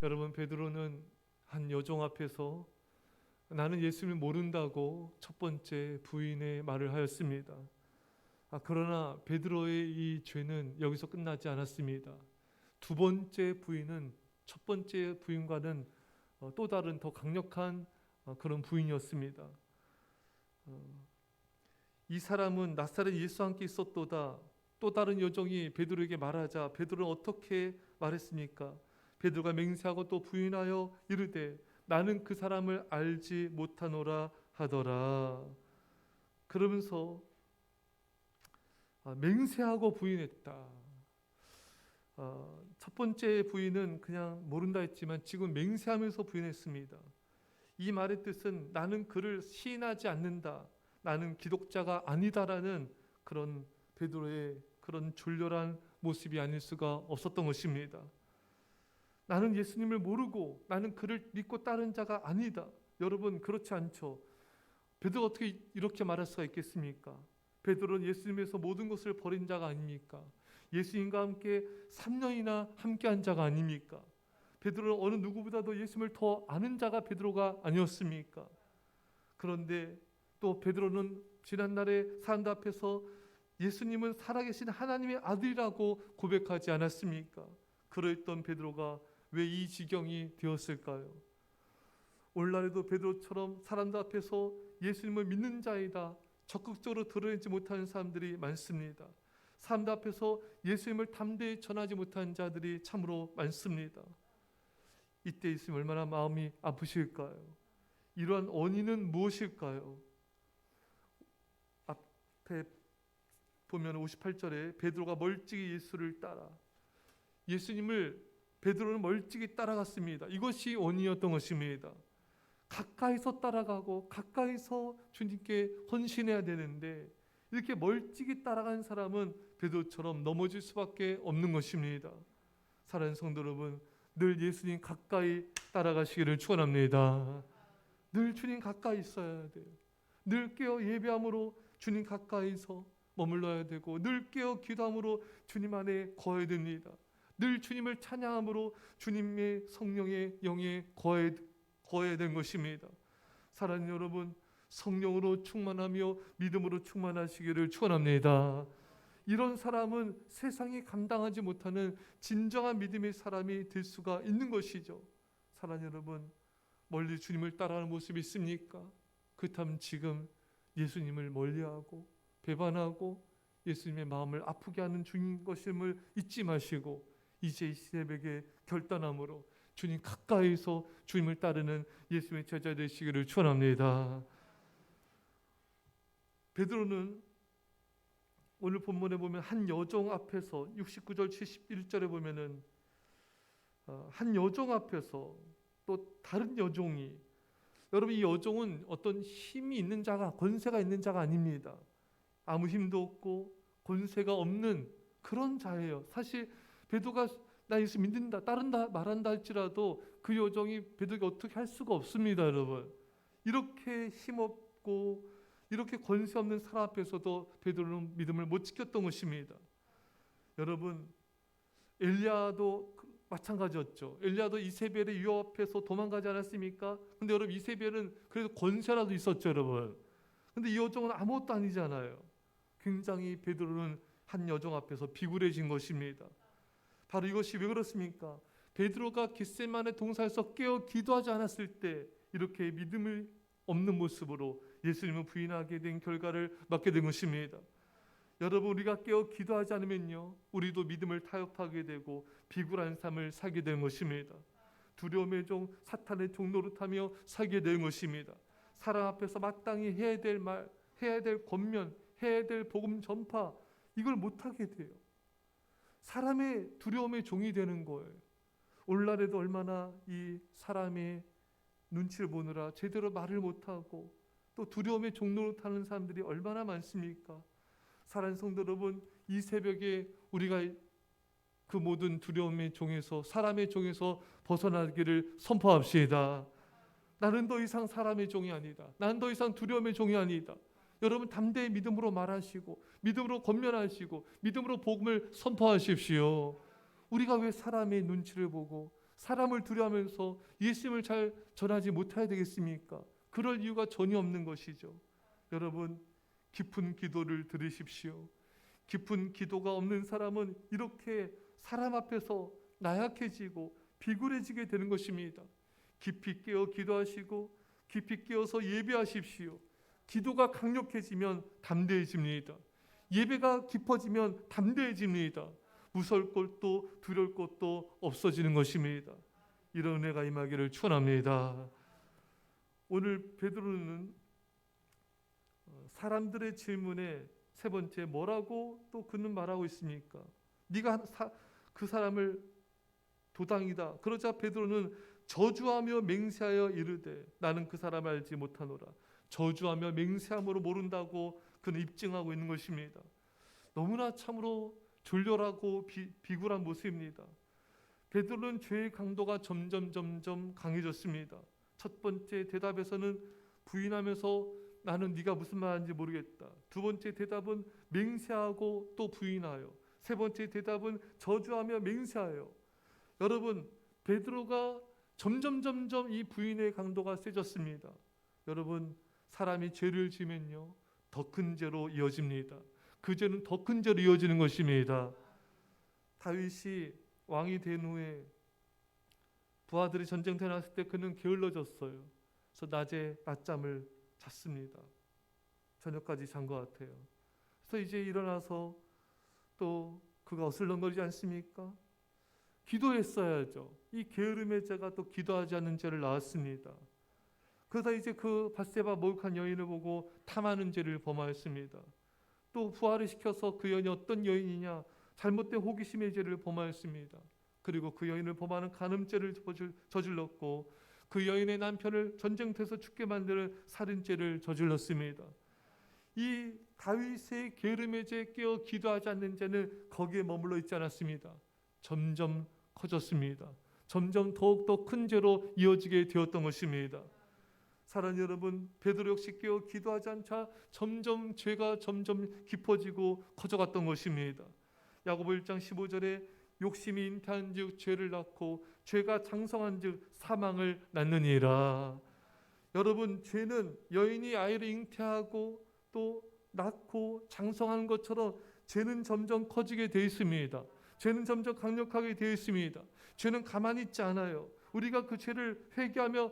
여러분, 베드로는 한 여종 앞에서 나는 예수님을 모른다고 첫 번째 부인의 말을 하였습니다. 그러나 베드로의 이 죄는 여기서 끝나지 않았습니다. 두 번째 부인은 첫 번째 부인과는 또 다른 더 강력한 그런 부인이었습니다. 이 사람은 나사렛 예수와 함께 있었도다. 또 다른 여종이 베드로에게 말하자 베드로는 어떻게 말했습니까? 베드로가 맹세하고 또 부인하여 이르되 나는 그 사람을 알지 못하노라 하더라. 그러면서 맹세하고 부인했다. 첫 번째 부인은 그냥 모른다 했지만 지금 맹세하면서 부인했습니다. 이 말의 뜻은 나는 그를 시인하지 않는다. 나는 기독자가 아니다라는 그런 베드로의 그런 졸렬한 모습이 아닐 수가 없었던 것입니다. 나는 예수님을 모르고 나는 그를 믿고 따른 자가 아니다. 여러분, 그렇지 않죠? 베드로가 어떻게 이렇게 말할 수가 있겠습니까? 베드로는 예수님에서 모든 것을 버린 자가 아닙니까? 예수님과 함께 3년이나 함께한 자가 아닙니까? 베드로는 어느 누구보다도 예수님을 더 아는 자가 베드로가 아니었습니까? 그런데 또 베드로는 지난날에 사람들 앞에서 예수님은 살아계신 하나님의 아들이라고 고백하지 않았습니까? 그러했던 베드로가 왜 이 지경이 되었을까요? 오늘날에도 베드로처럼 사람들 앞에서 예수님을 믿는 자이다 적극적으로 드러내지 못하는 사람들이 많습니다. 사람들 앞에서 예수님을 담대히 전하지 못하는 자들이 참으로 많습니다. 이때 있으면 얼마나 마음이 아프실까요? 이러한 원인은 무엇일까요? 앞에 보면 58절에 베드로가 멀찍이 예수를 따라 예수님을 베드로는 멀찍이 따라갔습니다. 이것이 원인이었던 것입니다. 가까이서 따라가고 가까이서 주님께 헌신해야 되는데 이렇게 멀찍이 따라간 사람은 베드로처럼 넘어질 수밖에 없는 것입니다. 사랑하는 성도 여러분, 늘 예수님 가까이 따라가시기를 축원합니다. 늘 주님 가까이 있어야 돼요. 늘 깨어 예배함으로 주님 가까이서 머물러야 되고 늘 깨어 기도함으로 주님 안에 거해야 됩니다. 늘 주님을 찬양함으로 주님의 성령의 영에 거해야 된 것입니다. 사랑하는 여러분, 성령으로 충만하며 믿음으로 충만하시기를 축원합니다. 이런 사람은 세상이 감당하지 못하는 진정한 믿음의 사람이 될 수가 있는 것이죠. 사랑하는 여러분, 멀리 주님을 따라가는 모습이 있습니까? 그렇다면 지금 예수님을 멀리하고 배반하고 예수님의 마음을 아프게 하는 중인 것임을 잊지 마시고 이제 이 새벽에 결단함으로 주님 가까이서 주님을 따르는 예수님의 제자 되시기를 축원합니다. 베드로는 오늘 본문에 보면 한 여종 앞에서 69절 71절에 보면은 한 여종 앞에서 또 다른 여종이, 여러분 이 여종은 어떤 힘이 있는 자가 권세가 있는 자가 아닙니다. 아무 힘도 없고 권세가 없는 그런 자예요. 사실 베드로가 나 예수 믿는다 따른다 말한다 할지라도 그 여종이 베드로가 어떻게 할 수가 없습니다. 여러분, 이렇게 힘없고 이렇게 권세 없는 사람 앞에서도 베드로는 믿음을 못 지켰던 것입니다. 여러분, 엘리야도 마찬가지였죠. 엘리야도 이세벨의 유혹 앞에서 도망가지 않았습니까? 근데 여러분, 이세벨은 그래도 권세라도 있었죠. 여러분, 근데 이 여종은 아무것도 아니잖아요. 굉장히 베드로는 한 여종 앞에서 비굴해진 것입니다. 바로 이것이 왜 그렇습니까? 베드로가 겟세마네 동산에서 깨어 기도하지 않았을 때 이렇게 믿음을 없는 모습으로 예수님을 부인하게 된 결과를 맞게 된 것입니다. 여러분, 우리가 깨어 기도하지 않으면요, 우리도 믿음을 타협하게 되고 비굴한 삶을 살게 되는 것입니다. 두려움의 종, 사탄의 종 노릇하며 살게 되는 것입니다. 사람 앞에서 마땅히 해야 될 말, 해야 될 권면, 해야 될 복음 전파, 이걸 못하게 돼요. 사람의 두려움의 종이 되는 거예요. 오늘날에도 얼마나 이 사람의 눈치를 보느라 제대로 말을 못하고 또 두려움의 종 노릇하는 사람들이 얼마나 많습니까? 사랑하는 성도 여러분, 이 새벽에 우리가 그 모든 두려움의 종에서, 사람의 종에서 벗어나기를 선포합시다. 나는 더 이상 사람의 종이 아니다. 나는 더 이상 두려움의 종이 아니다. 여러분, 담대히 믿음으로 말하시고 믿음으로 권면하시고 믿음으로 복음을 선포하십시오. 우리가 왜 사람의 눈치를 보고 사람을 두려워하면서 예수님을 잘 전하지 못해야 되겠습니까? 그럴 이유가 전혀 없는 것이죠. 여러분, 깊은 기도를 들으십시오. 깊은 기도가 없는 사람은 이렇게 사람 앞에서 나약해지고 비굴해지게 되는 것입니다. 깊이 깨어 기도하시고 깊이 깨어서 예배하십시오. 기도가 강력해지면 담대해집니다. 예배가 깊어지면 담대해집니다. 무서울 것도 두려울 것도 없어지는 것입니다. 이런 은혜가 임하기를 축원합니다. 오늘 베드로는 사람들의 질문에 세 번째 뭐라고 또 그는 말하고 있습니까? 네가 그 사람을 도당이다. 그러자 베드로는 저주하며 맹세하여 이르되 나는 그 사람을 알지 못하노라. 저주하며 맹세함으로 모른다고 그는 입증하고 있는 것입니다. 너무나 참으로 졸렬하고 비굴한 모습입니다. 베드로는 죄의 강도가 점점 강해졌습니다. 첫 번째 대답에서는 부인하면서 나는 네가 무슨 말하는지 모르겠다. 두 번째 대답은 맹세하고 또 부인하여. 세 번째 대답은 저주하며 맹세하여. 여러분, 베드로가 점점 이 부인의 강도가 세졌습니다. 여러분, 사람이 죄를 지면요 더 큰 죄로 이어집니다. 그 죄는 더 큰 죄로 이어지는 것입니다. 다윗이 왕이 된 후에 부하들이 전쟁터에 나왔을 때 그는 게을러졌어요. 그래서 낮에 낮잠을 잤습니다. 저녁까지 잔 것 같아요. 그래서 이제 일어나서 또 그가 어슬렁거리지 않습니까? 기도했어야죠. 이 게으름의 죄가 또 기도하지 않는 죄를 낳았습니다. 그러다 이제 그 밧세바 목욕한 여인을 보고 탐하는 죄를 범하였습니다. 또 부하를 시켜서 그 여인이 어떤 여인이냐, 잘못된 호기심의 죄를 범하였습니다. 그리고 그 여인을 범하는 간음죄를 저질렀고 그 여인의 남편을 전쟁터에서 죽게 만드는 살인죄를 저질렀습니다. 이 다윗의 게으름의 죄에 깨어 기도하지 않는 죄는 거기에 머물러 있지 않았습니다. 점점 커졌습니다. 점점 더욱더 큰 죄로 이어지게 되었던 것입니다. 사랑하는 여러분, 베드로 역시 깨어 기도하지 않자 죄가 점점 깊어지고 커져갔던 것입니다. 야고보 1장 15절에 욕심이 잉태한즉 죄를 낳고 죄가 장성한즉 사망을 낳느니라. 여러분, 죄는 여인이 아이를 잉태하고 또 낳고 장성하는 것처럼 죄는 점점 커지게 되어 있습니다. 죄는 점점 강력하게 되어 있습니다. 죄는 가만히 있지 않아요. 우리가 그 죄를 회개하며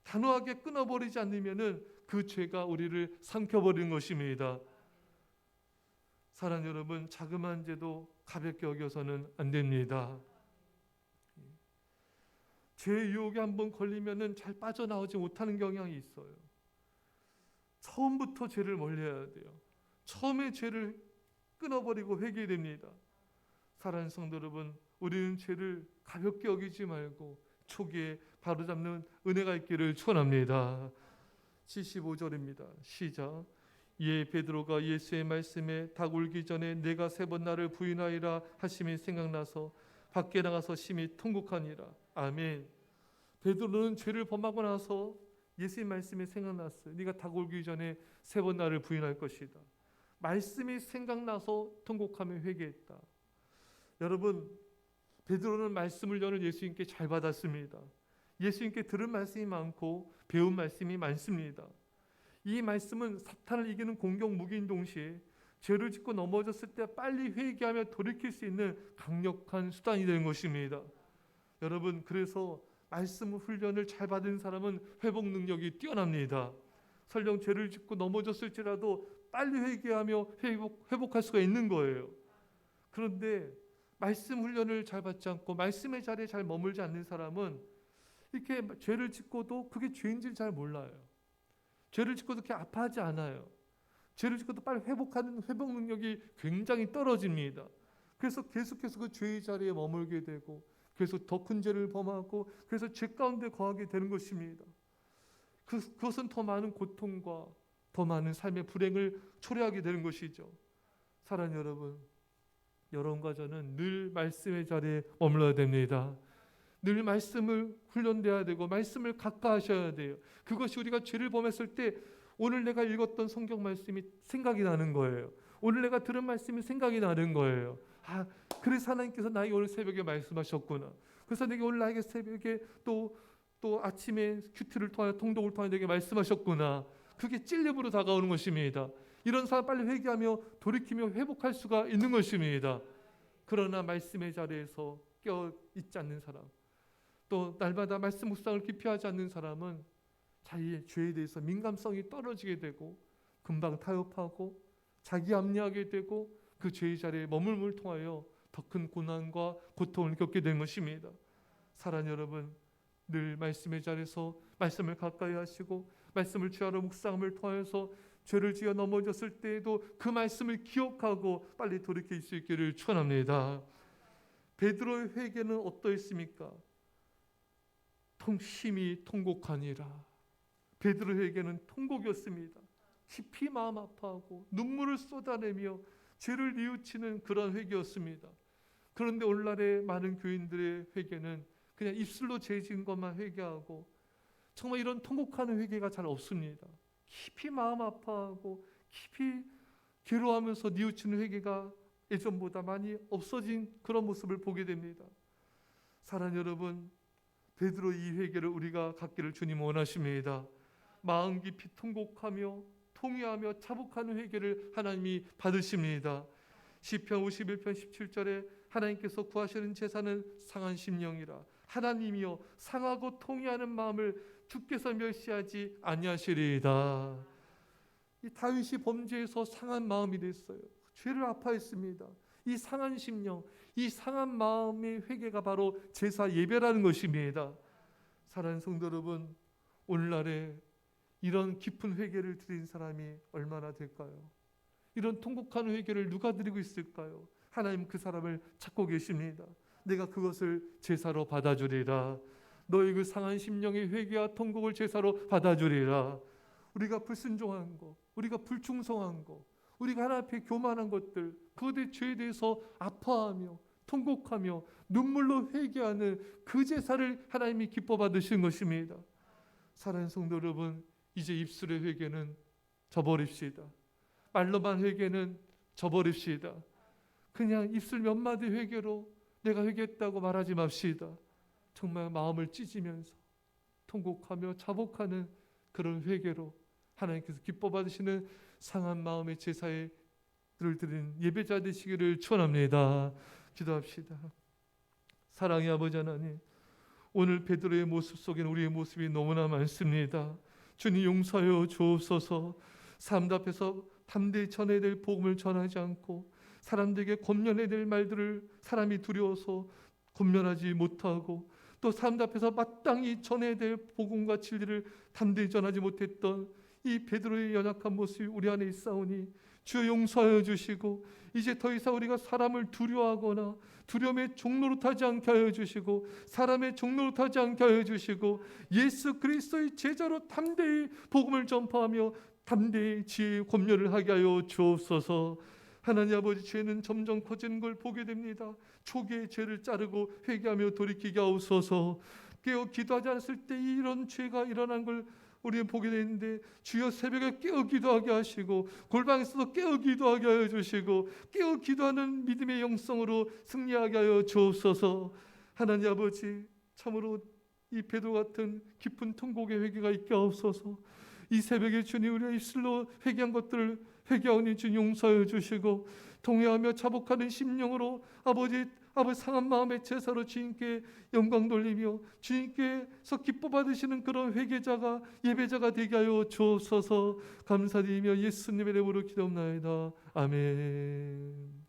단호하게 끊어버리지 않으면 그 죄가 우리를 삼켜버리는 것입니다. 사랑하는 여러분, 자그마한 죄도 가볍게 여겨서는 안 됩니다. 죄의 유혹에 한번 걸리면 잘 빠져나오지 못하는 경향이 있어요. 처음부터 죄를 멀리해야 돼요. 처음에 죄를 끊어버리고 회개됩니다. 사랑하는 성도 여러분, 우리는 죄를 가볍게 여기지 말고 초기에 바로잡는 은혜가 있기를 축원합니다. 75절입니다. 시작. 이에 베드로가 예수의 말씀에 닭 울기 전에 내가 3번 나를 부인하리라 하심이 생각나서 밖에 나가서 심히 통곡하니라. 아멘. 베드로는 죄를 범하고 나서 예수의 말씀이 생각났어요. 네가 닭 울기 전에 3번 나를 부인할 것이다. 말씀이 생각나서 통곡하며 회개했다. 여러분, 베드로는 말씀을 여는 예수님께 잘 받았습니다. 예수님께 들은 말씀이 많고 배운 말씀이 많습니다. 이 말씀은 사탄을 이기는 공격 무기인 동시에 죄를 짓고 넘어졌을 때 빨리 회개하며 돌이킬 수 있는 강력한 수단이 되는 것입니다. 여러분, 그래서 말씀 훈련을 잘 받은 사람은 회복 능력이 뛰어납니다. 설령 죄를 짓고 넘어졌을지라도 빨리 회개하며 회복할 수가 있는 거예요. 그런데 말씀 훈련을 잘 받지 않고 말씀의 자리에 잘 머물지 않는 사람은 이렇게 죄를 짓고도 그게 죄인지를 잘 몰라요. 죄를 짓고도 그렇게 아파하지 않아요. 죄를 짓고도 빨리 회복하는 회복 능력이 굉장히 떨어집니다. 그래서 계속해서 그 죄의 자리에 머물게 되고 계속 더 큰 죄를 범하고 그래서 죄 가운데 거하게 되는 것입니다. 그것은 더 많은 고통과 더 많은 삶의 불행을 초래하게 되는 것이죠. 사랑하는 여러분, 여러분과 저는 늘 말씀의 자리에 머물러야 됩니다. 늘 말씀을 훈련돼야 되고 말씀을 가까하셔야 돼요. 그것이 우리가 죄를 범했을 때 오늘 내가 읽었던 성경 말씀이 생각이 나는 거예요. 오늘 내가 들은 말씀이 생각이 나는 거예요. 그래서 하나님께서 나에게 오늘 새벽에 말씀하셨구나. 그래서 내게 오늘 나에게 새벽에 또 아침에 큐티를 통하여 통독을 통하여 내게 말씀하셨구나. 그게 찔림으로 다가오는 것입니다. 이런 사람 빨리 회개하며 돌이키며 회복할 수가 있는 것입니다. 그러나 말씀의 자리에서 깨어 있지 않는 사람, 또 날마다 말씀 묵상을 깊이 하지 않는 사람은 자기의 죄에 대해서 민감성이 떨어지게 되고 금방 타협하고 자기 합리하게 되고 그 죄의 자리에 머물므를 통하여 더 큰 고난과 고통을 겪게 된 것입니다. 사랑하는 여러분, 늘 말씀의 자리에서 말씀을 가까이 하시고 말씀을 주하러 묵상함을 통하여서 죄를 지어 넘어졌을 때에도 그 말씀을 기억하고 빨리 돌이킬 수 있기를 축원합니다. 베드로의 회개는 어떠했습니까? 심히 통곡하니라. 베드로의 회개는 통곡이었습니다. 깊이 마음 아파하고 눈물을 쏟아내며 죄를 뉘우치는 그런 회개였습니다. 그런데 오늘날의 많은 교인들의 회개는 그냥 입술로 죄 지은 것만 회개하고 정말 이런 통곡하는 회개가 잘 없습니다. 깊이 마음 아파하고 깊이 괴로워하면서 뉘우치는 회개가 예전보다 많이 없어진 그런 모습을 보게 됩니다. 사랑하는 여러분, 베드로 이 회개를 우리가 갖기를 주님 원하십니다. 마음 깊이 통곡하며 통회하며 자복하는 회개를 하나님이 받으십니다. 시편 51편 17절에 하나님께서 구하시는 제사는 상한 심령이라. 하나님이여 상하고 통회하는 마음을 주께서 멸시하지 아니하시리이다. 이 다윗이 범죄에서 상한 마음이 됐어요. 죄를 아파했습니다. 이 상한 심령, 이 상한 마음의 회개가 바로 제사 예배라는 것입니다. 사랑하는 성도 여러분, 오늘날에 이런 깊은 회개를 드린 사람이 얼마나 될까요? 이런 통곡하는 회개를 누가 드리고 있을까요? 하나님 그 사람을 찾고 계십니다. 내가 그것을 제사로 받아주리라. 너희 그 상한 심령의 회개와 통곡을 제사로 받아주리라. 우리가 불순종한 것, 우리가 불충성한 것, 우리가 하나님 앞에 교만한 것들, 그것의 죄에 대해서 아파하며 통곡하며 눈물로 회개하는 그 제사를 하나님이 기뻐 받으신 것입니다. 사랑하는 성도 여러분, 이제 입술의 회개는 저버립시다. 말로만 회개는 저버립시다. 그냥 입술 몇 마디 회개로 내가 회개했다고 말하지 맙시다. 정말 마음을 찢으면서 통곡하며 자복하는 그런 회개로 하나님께서 기뻐 받으시는 상한 마음의 제사를 드린 예배자 되시기를 축원합니다. 기도합시다. 사랑의 아버지 하나님, 오늘 베드로의 모습 속에는 우리의 모습이 너무나 많습니다. 주님 용서하여 주옵소서. 사람 앞에서 담대히 전해야 될 복음을 전하지 않고 사람들에게 권면해야 될 말들을 사람이 두려워서 권면하지 못하고 또 사람 앞에서 마땅히 전해야 될 복음과 진리를 담대히 전하지 못했던 이 베드로의 연약한 모습이 우리 안에 있사오니 주여 용서하여 주시고 이제 더 이상 우리가 사람을 두려워하거나 두려움의 종로로 타지 않게 하여 주시고 사람의 종로로 타지 않게 하여 주시고 예수 그리스도의 제자로 담대히 복음을 전파하며 담대히 지혜의 권면을 하게 하여 주옵소서. 하나님 아버지, 죄는 점점 커지는 걸 보게 됩니다. 초기의 죄를 자르고 회개하며 돌이키게 하옵소서. 깨어 기도하지 않았을 때 이런 죄가 일어난 걸 우리는 보게 되는데 주여 새벽에 깨어 기도하게 하시고 골방에서도 깨어 기도하게 하여 주시고 깨어 기도하는 믿음의 영성으로 승리하게 하여 주옵소서. 하나님 아버지, 참으로 이 베드로 같은 깊은 통곡의 회개가 있게 하옵소서. 이 새벽에 주님, 우리가 입술로 회개한 것들을 회개하오니 주님 용서해 주시고 통회하며 자복하는 심령으로 아버지 상한 마음의 제사로 주님께 영광 돌리며 주님께서 기뻐 받으시는 그런 회개자가 예배자가 되게 하여 주옵소서. 감사드리며 예수님의 이름으로 기도합나이다. 아멘.